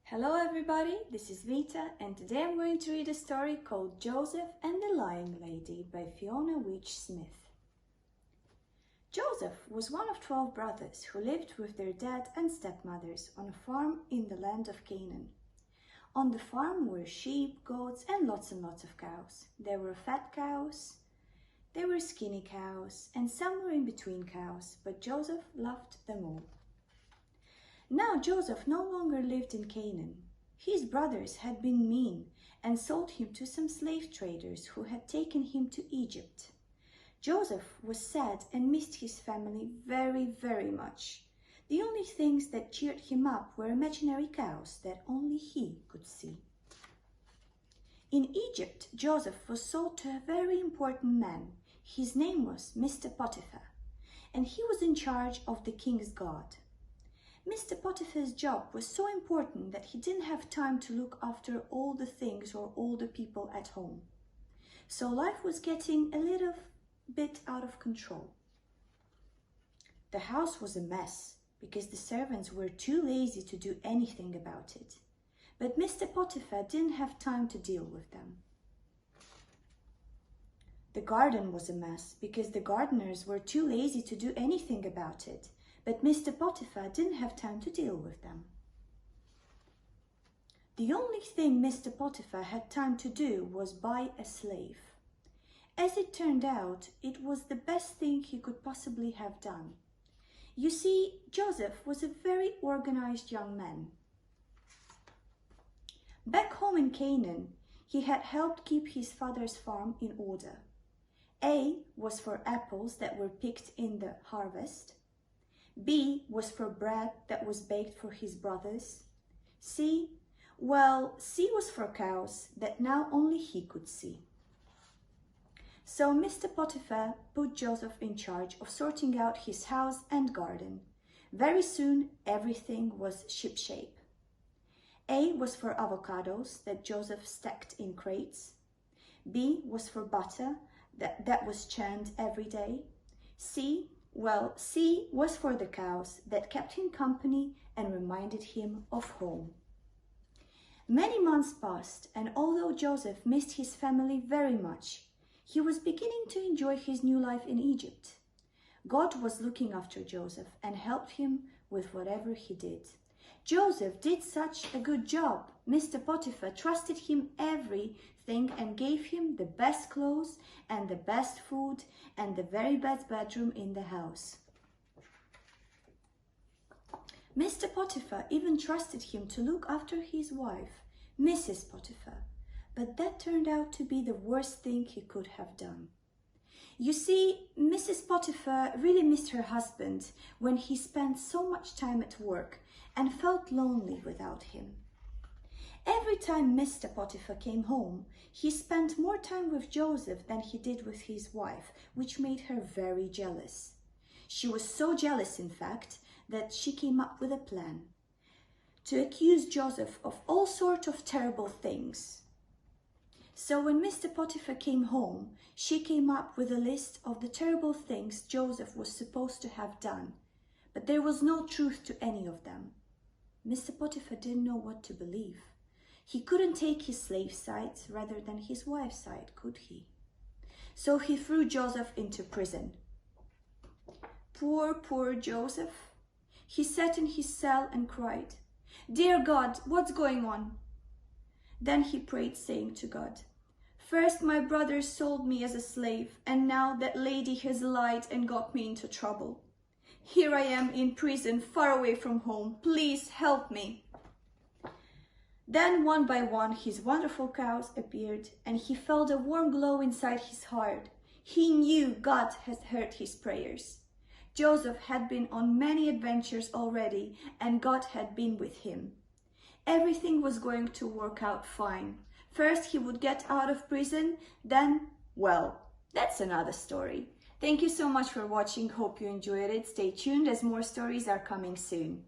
Hello everybody, this is Vita and today I'm going to read a story called Joseph and the Lying Lady by Fiona Veitch Smith. Joseph was one of 12 brothers who lived with their dad and stepmothers on a farm in the land of Canaan. On the farm were sheep, goats and lots of cows. There were fat cows, there were skinny cows and some were in between cows, but Joseph loved them all. Now Joseph no longer lived in Canaan. His brothers had been mean and sold him to some slave traders who had taken him to Egypt. Joseph was sad and missed his family very much. The only things that cheered him up were imaginary cows that only he could see. In Egypt, Joseph was sold to a very important man. His name was Mr. Potiphar, and he was in charge of the king's guard. Mr. Potiphar's job was so important that he didn't have time to look after all the things or all the people at home. So life was getting a little bit out of control. The house was a mess because the servants were too lazy to do anything about it. But Mr. Potiphar didn't have time to deal with them. The garden was a mess because the gardeners were too lazy to do anything about it. But Mr. Potiphar didn't have time to deal with them. The only thing Mr. Potiphar had time to do was buy a slave. As it turned out, it was the best thing he could possibly have done. You see, Joseph was a very organized young man. Back home in Canaan, he had helped keep his father's farm in order. A was for apples that were picked in the harvest. B was for bread that was baked for his brothers. C was for cows that now only he could see. So Mr. Potiphar put Joseph in charge of sorting out his house and garden. Very soon everything was shipshape. A was for avocados that Joseph stacked in crates. B was for butter that was churned every day. C was for the cows that kept him company and reminded him of home. Many months passed, and although Joseph missed his family very much, he was beginning to enjoy his new life in Egypt. God was looking after Joseph and helped him with whatever he did. Joseph did such a good job. Mr. Potiphar trusted him everything and gave him the best clothes and the best food and the very best bedroom in the house. Mr. Potiphar even trusted him to look after his wife, Mrs. Potiphar, but that turned out to be the worst thing he could have done. You see, Mrs. Potiphar really missed her husband when he spent so much time at work and felt lonely without him. Every time Mr. Potiphar came home, he spent more time with Joseph than he did with his wife, which made her very jealous. She was so jealous, in fact, that she came up with a plan to accuse Joseph of all sorts of terrible things. So when Mr. Potiphar came home, she came up with a list of the terrible things Joseph was supposed to have done, but there was no truth to any of them. Mr. Potiphar didn't know what to believe. He couldn't take his slave side rather than his wife's side, could he? So he threw Joseph into prison. Poor Joseph. He sat in his cell and cried, "Dear God, what's going on?" Then he prayed, saying to God, "First my brothers sold me as a slave, and now that lady has lied and got me into trouble. Here I am in prison, far away from home. Please help me." Then one by one his wonderful cows appeared, and he felt a warm glow inside his heart. He knew God had heard his prayers. Joseph had been on many adventures already, and God had been with him. Everything was going to work out fine. First he would get out of prison, then, that's another story. Thank you so much for watching. Hope you enjoyed it. Stay tuned as more stories are coming soon.